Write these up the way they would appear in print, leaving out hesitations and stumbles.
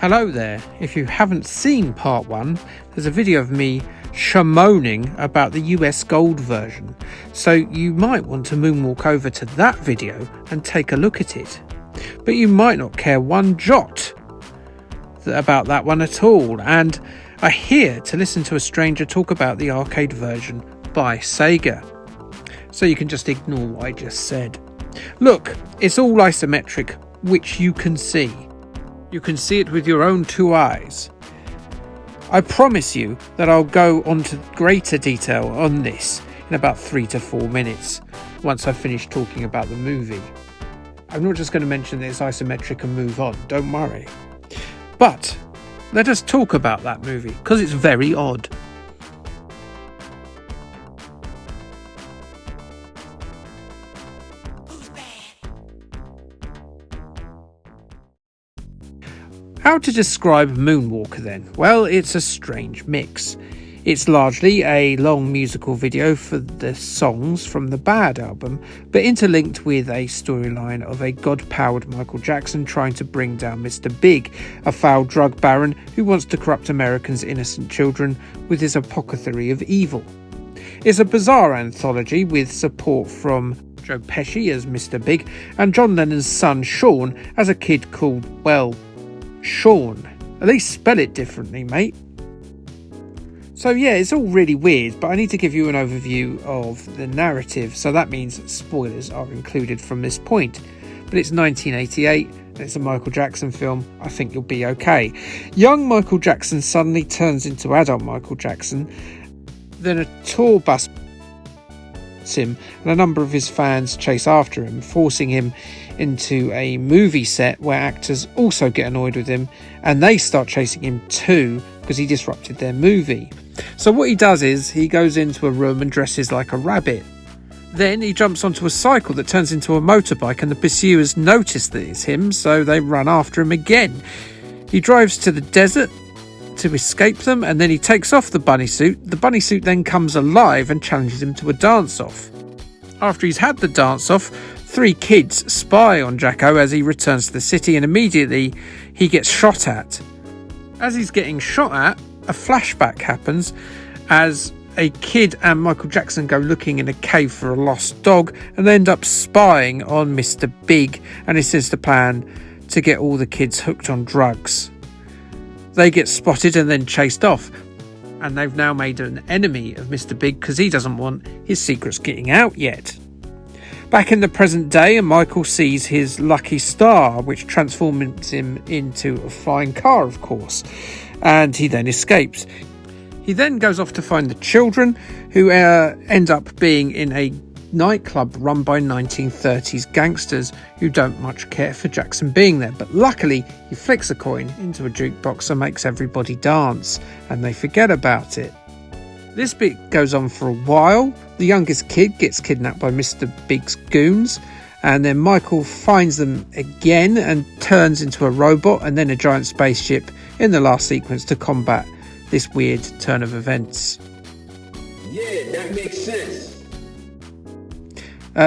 Hello there. If you haven't seen part 1, there's a video of me shamoaning about the US Gold version, so you might want to moonwalk over to that video and take a look at it. But you might not care one jot about that one at all, and are here to listen to a stranger talk about the arcade version by Sega. So you can just ignore what I just said. Look, it's all isometric, which you can see. You can see it with your own 2 eyes. I promise you that I'll go on to greater detail on this in about 3 to 4 minutes once I've finished talking about the movie. I'm not just going to mention that it's isometric and move on, don't worry. But let us talk about that movie, because it's very odd. How to describe Moonwalker then? Well, it's a strange mix. It's largely a long musical video for the songs from the Bad album, but interlinked with a storyline of a god-powered Michael Jackson trying to bring down Mr. Big, a foul drug baron who wants to corrupt Americans' innocent children with his apothecary of evil. It's a bizarre anthology with support from Joe Pesci as Mr. Big and John Lennon's son Sean as a kid called, well, Sean. At least spell it differently, mate. So yeah, it's all really weird, but I need to give you an overview of the narrative, so that means spoilers are included from this point. But it's 1988, and it's a Michael Jackson film. I think you'll be okay. Young Michael Jackson suddenly turns into adult Michael Jackson. Then a tour bus him, and a number of his fans chase after him, forcing him into a movie set where actors also get annoyed with him, and they start chasing him too because he disrupted their movie. So what he does is he goes into a room and dresses like a rabbit. Then he jumps onto a cycle that turns into a motorbike, and the pursuers notice that it's him, so they run after him again. He drives to the desert to escape them, and then he takes off the bunny suit. The bunny suit then comes alive and challenges him to a dance-off. After he's had the dance-off, 3 kids spy on Jacko as he returns to the city, and immediately he gets shot at. As he's getting shot at, a flashback happens as a kid and Michael Jackson go looking in a cave for a lost dog, and they end up spying on Mr. Big and his sinister plan to get all the kids hooked on drugs. They get spotted and then chased off, and they've now made an enemy of Mr. Big because he doesn't want his secrets getting out yet. Back in the present day, Michael sees his lucky star, which transforms him into a flying car, of course, and he then escapes. He then goes off to find the children, who end up being in a nightclub run by 1930s gangsters who don't much care for Jackson being there, but luckily he flicks a coin into a jukebox and makes everybody dance, and they forget about it. This bit goes on for a while. The youngest kid gets kidnapped by Mr. Big's goons, and then Michael finds them again and turns into a robot and then a giant spaceship in the last sequence to combat this weird turn of events. Yeah, that makes sense.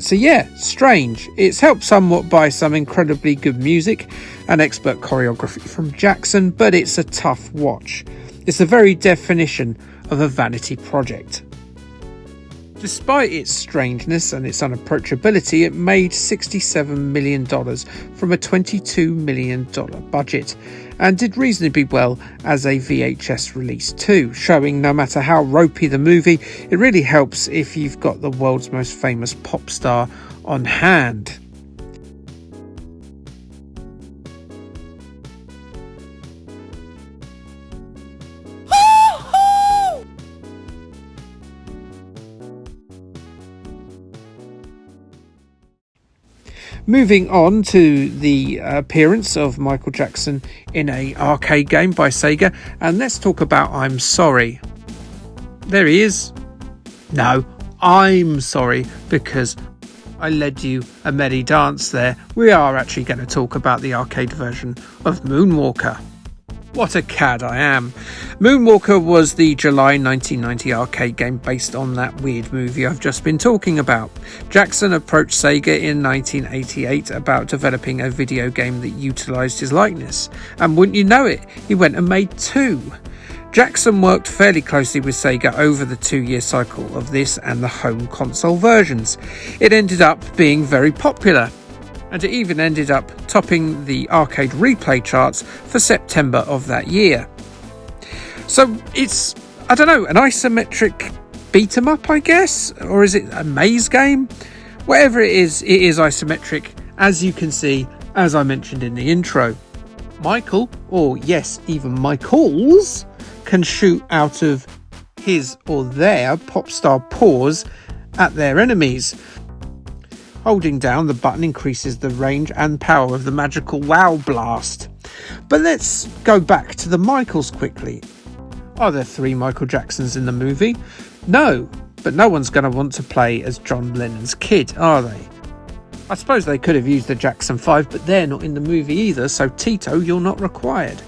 So yeah, strange. It's helped somewhat by some incredibly good music and expert choreography from Jackson, but it's a tough watch. It's the very definition of a vanity project. Despite its strangeness and its unapproachability, it made $67 million from a $22 million budget and did reasonably well as a VHS release too, showing no matter how ropey the movie, it really helps if you've got the world's most famous pop star on hand. Moving on to the appearance of Michael Jackson in an arcade game by Sega, and let's talk about I'm Sorry. There he is. No, I'm sorry, because I led you a merry dance there. We are actually going to talk about the arcade version of Moonwalker. What a cad I am. Moonwalker was the July 1990 arcade game based on that weird movie I've just been talking about. Jackson approached Sega in 1988 about developing a video game that utilised his likeness. And wouldn't you know it, he went and made two. Jackson worked fairly closely with Sega over the 2-year cycle of this and the home console versions. It ended up being very popular, and it even ended up topping the arcade replay charts for September of that year. So it's, I don't know, an isometric beat 'em up, I guess? Or is it a maze game? Whatever it is isometric, as you can see, as I mentioned in the intro. Michael, or yes, even Michaels, can shoot out of his or their pop star paws at their enemies. Holding down the button increases the range and power of the magical Wow Blast. But let's go back to the Michaels quickly. Are there 3 Michael Jacksons in the movie? No, but no one's going to want to play as John Lennon's kid, are they? I suppose they could have used the Jackson 5, but they're not in the movie either, so Tito, you're not required.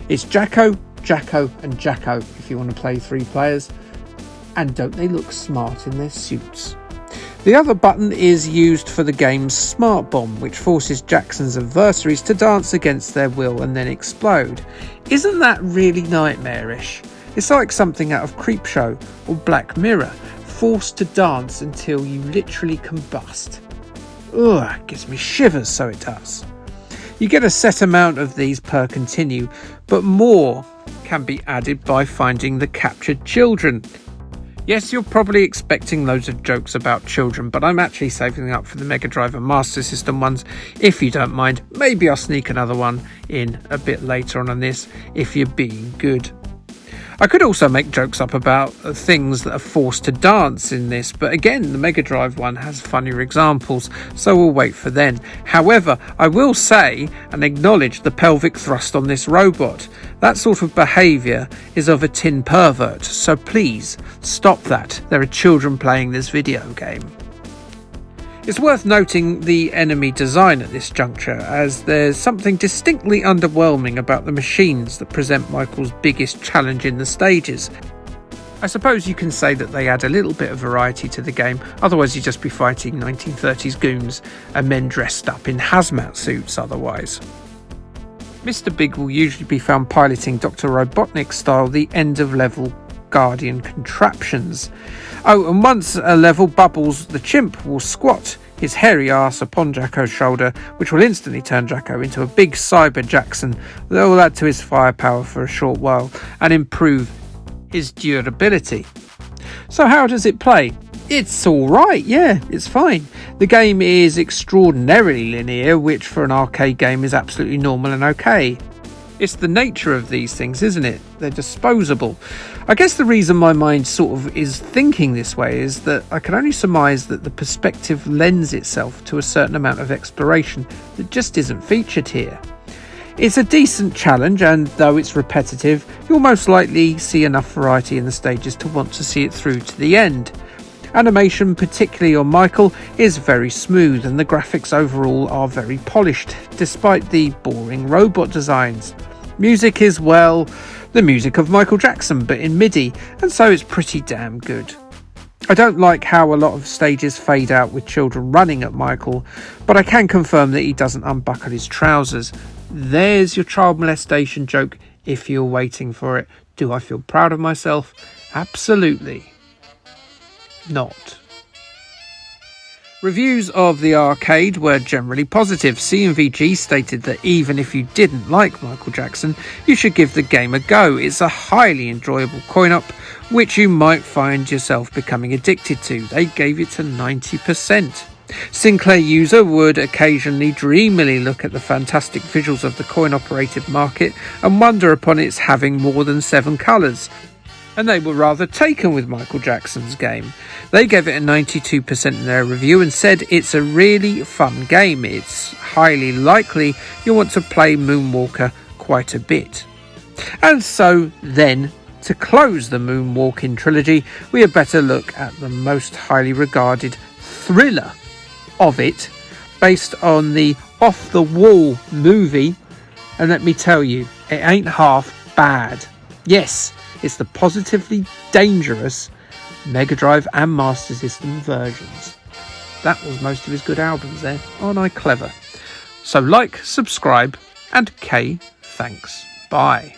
It's Jacko, Jacko and Jacko if you want to play 3 players. And don't they look smart in their suits? The other button is used for the game's Smart Bomb, which forces Jackson's adversaries to dance against their will and then explode. Isn't that really nightmarish? It's like something out of Creepshow or Black Mirror, forced to dance until you literally combust. Ugh, it gives me shivers, so it does. You get a set amount of these per continue, but more can be added by finding the captured children. Yes, you're probably expecting loads of jokes about children, but I'm actually saving them up for the Mega Drive and Master System ones. If you don't mind, maybe I'll sneak another one in a bit later on this, if you're being good. I could also make jokes up about things that are forced to dance in this, but again, the Mega Drive one has funnier examples, so we'll wait for then. However, I will say and acknowledge the pelvic thrust on this robot. That sort of behaviour is of a teen pervert, so please stop that. There are children playing this video game. It's worth noting the enemy design at this juncture, as there's something distinctly underwhelming about the machines that present Michael's biggest challenge in the stages. I suppose you can say that they add a little bit of variety to the game, otherwise you'd just be fighting 1930s goons and men dressed up in hazmat suits otherwise. Mr. Big will usually be found piloting Dr. Robotnik style the end of level Guardian contraptions. Oh, and once a level, Bubbles the chimp will squat his hairy ass upon Jacko's shoulder, which will instantly turn Jacko into a big cyber Jackson that will add to his firepower for a short while and improve his durability. So how does it play? It's alright, yeah, it's fine. The game is extraordinarily linear, which for an arcade game is absolutely normal and okay. It's the nature of these things, isn't it? They're disposable. I guess the reason my mind sort of is thinking this way is that I can only surmise that the perspective lends itself to a certain amount of exploration that just isn't featured here. It's a decent challenge, and though it's repetitive, you'll most likely see enough variety in the stages to want to see it through to the end. Animation, particularly on Michael, is very smooth, and the graphics overall are very polished, despite the boring robot designs. Music is, well, the music of Michael Jackson, but in MIDI, and so it's pretty damn good. I don't like how a lot of stages fade out with children running at Michael, but I can confirm that he doesn't unbuckle his trousers. There's your child molestation joke if you're waiting for it. Do I feel proud of myself? Absolutely not. Reviews of the arcade were generally positive. CMVG stated that even if you didn't like Michael Jackson, you should give the game a go. It's a highly enjoyable coin-op, which you might find yourself becoming addicted to. They gave it a 90%. Sinclair user would occasionally dreamily look at the fantastic visuals of the coin-operated market and wonder upon its having more than 7 colours. And they were rather taken with Michael Jackson's game. They gave it a 92% in their review and said it's a really fun game. It's highly likely you'll want to play Moonwalker quite a bit. And so then, to close the Moonwalking trilogy, we had better look at the most highly regarded thriller of it, based on the off-the-wall movie And let me tell you, it ain't half bad. Yes, it's the positively dangerous Mega Drive and Master System versions. That was most of his good albums there. Aren't I clever? So like, subscribe, and K, thanks. Bye.